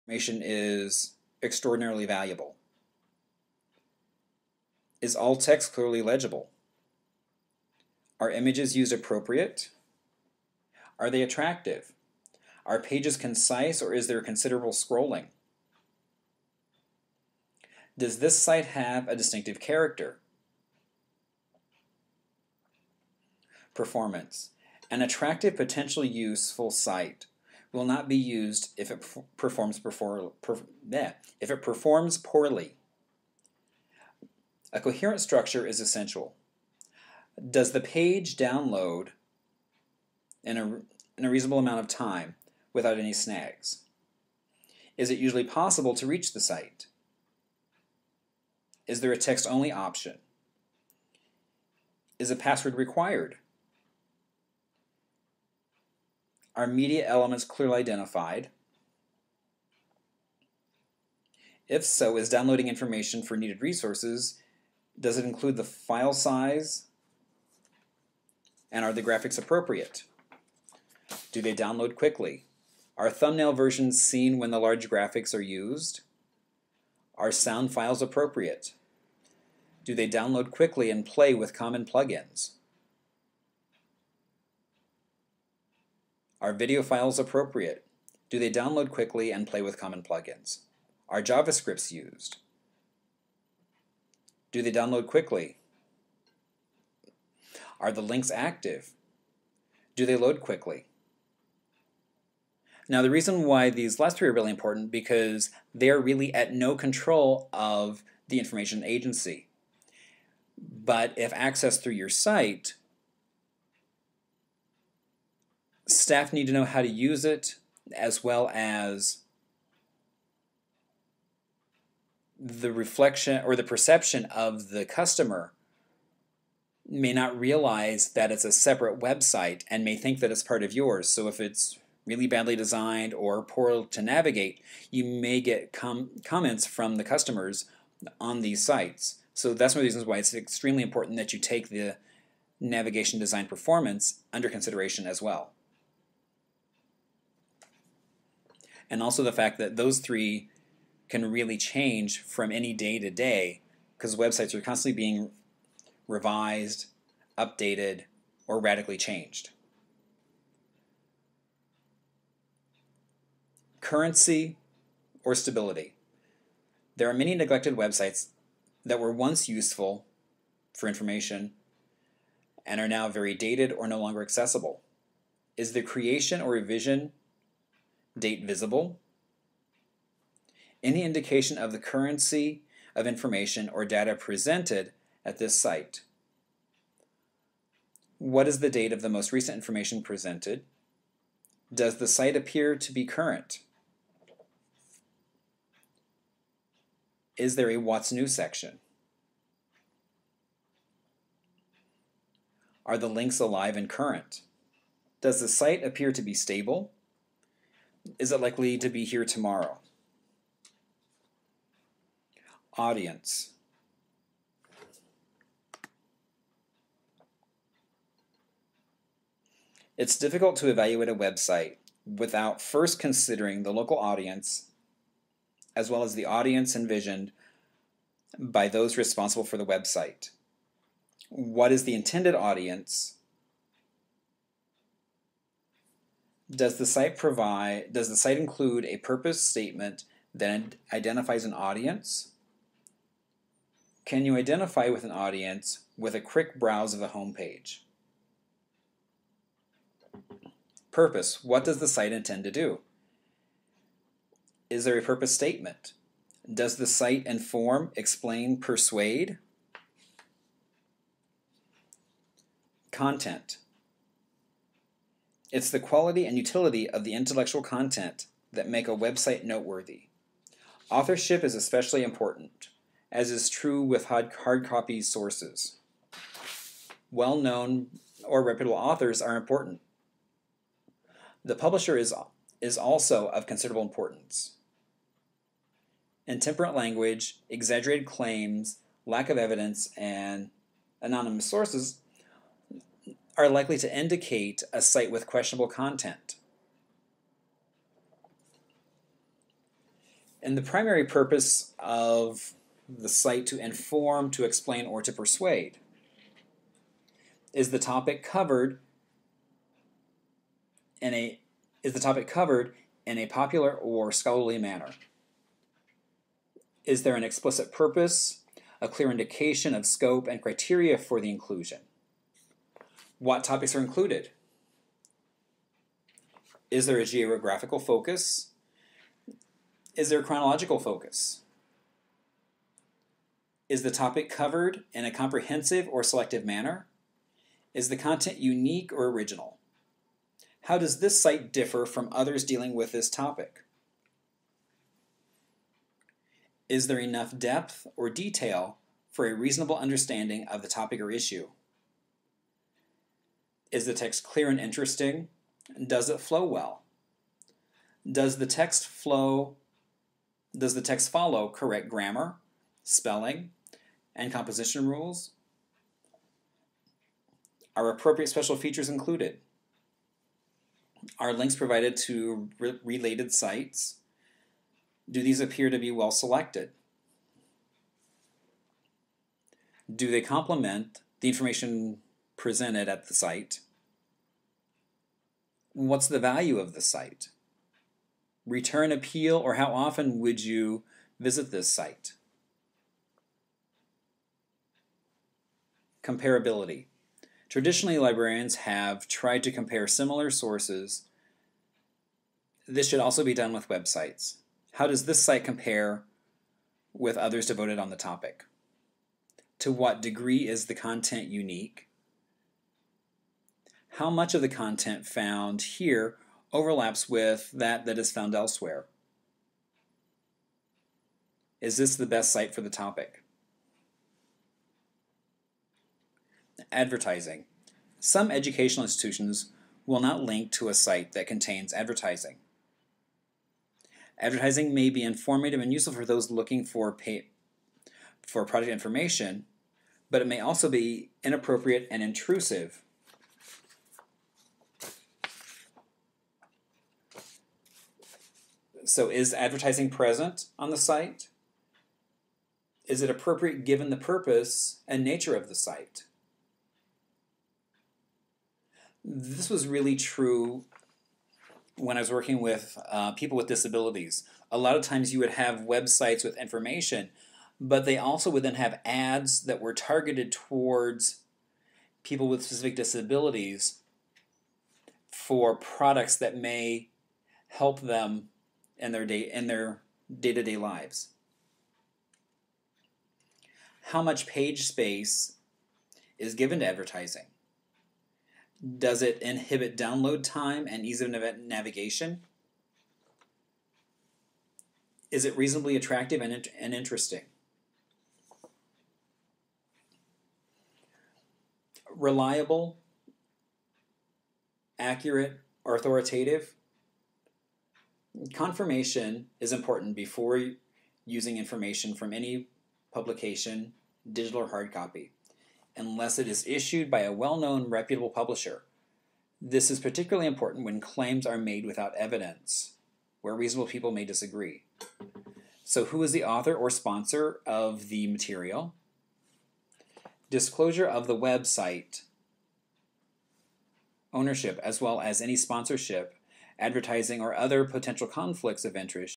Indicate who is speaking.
Speaker 1: Information is extraordinarily valuable. Is all text clearly legible? Are images used appropriate? Are they attractive? Are pages concise, or is there considerable scrolling? Does this site have a distinctive character? Performance. An attractive, potentially useful site will not be used if it performs poorly. A coherent structure is essential. Does the page download in a reasonable amount of time without any snags? Is it usually possible to reach the site? Is there a text-only option? Is a password required? Are media elements clearly identified? If so, is downloading information for needed resources, does it include the file size? And are the graphics appropriate? Do they download quickly? Are thumbnail versions seen when the large graphics are used? Are sound files appropriate? Do they download quickly and play with common plugins? Are video files appropriate? Do they download quickly and play with common plugins? Are JavaScripts used? Do they download quickly? Are the links active? Do they load quickly? Now, the reason why these last three are really important because they're really at no control of the information agency. But if accessed through your site, staff need to know how to use it, as well as the reflection or the perception of the customer may not realize that it's a separate website and may think that it's part of yours. So if it's really badly designed or poor to navigate, you may get comments from the customers on these sites. So that's one of the reasons why it's extremely important that you take the navigation design performance under consideration as well. And also the fact that those three can really change from any day to day because websites are constantly being revised, updated, or radically changed. Currency or stability. There are many neglected websites that were once useful for information and are now very dated or no longer accessible. Is the creation or revision date visible? Any indication of the currency of information or data presented at this site? What is the date of the most recent information presented? Does the site appear to be current? Is there a What's New section? Are the links alive and current? Does the site appear to be stable? Is it likely to be here tomorrow? Audience. It's difficult to evaluate a website without first considering the local audience as well as the audience envisioned by those responsible for the website. What is the intended audience? Does the site include a purpose statement that identifies an audience? Can you identify with an audience with a quick browse of the home page? Purpose. What does the site intend to do? Is there a purpose statement? Does the site inform, explain, persuade? Content. It's the quality and utility of the intellectual content that make a website noteworthy. Authorship is especially important, as is true with hard copy sources. Well-known or reputable authors are important. The publisher is also of considerable importance. Intemperate language, exaggerated claims, lack of evidence, and anonymous sources are likely to indicate a site with questionable content. And the primary purpose of the site to inform, to explain, or to persuade. Is the topic covered in a popular or scholarly manner? Is there an explicit purpose, a clear indication of scope and criteria for the inclusion? What topics are included? Is there a geographical focus? Is there a chronological focus? Is the topic covered in a comprehensive or selective manner? Is the content unique or original? How does this site differ from others dealing with this topic? Is there enough depth or detail for a reasonable understanding of the topic or issue? Is the text clear and interesting? Does it flow well? Does the text follow correct grammar, spelling, and composition rules? Are appropriate special features included? Are links provided to related sites? Do these appear to be well selected? Do they complement the information presented at the site? What's the value of the site? Return appeal, or how often would you visit this site? Comparability. Traditionally, librarians have tried to compare similar sources. This should also be done with websites. How does this site compare with others devoted on the topic? To what degree is the content unique? How much of the content found here overlaps with that is found elsewhere? Is this the best site for the topic? Advertising. Some educational institutions will not link to a site that contains advertising. Advertising may be informative and useful for those looking for product information, but it may also be inappropriate and intrusive. So is advertising present on the site? Is it appropriate given the purpose and nature of the site? This was really true when I was working with people with disabilities. A lot of times you would have websites with information, but they also would then have ads that were targeted towards people with specific disabilities for products that may help them in their day-to-day lives. How much page space is given to advertising? Does it inhibit download time and ease of navigation? Is it reasonably attractive and interesting? Reliable, accurate, or authoritative? Confirmation is important before using information from any publication, digital or hard copy, unless it is issued by a well-known, reputable publisher. This is particularly important when claims are made without evidence, where reasonable people may disagree. So who is the author or sponsor of the material? Disclosure of the website, ownership, as well as any sponsorship, advertising, or other potential conflicts of interest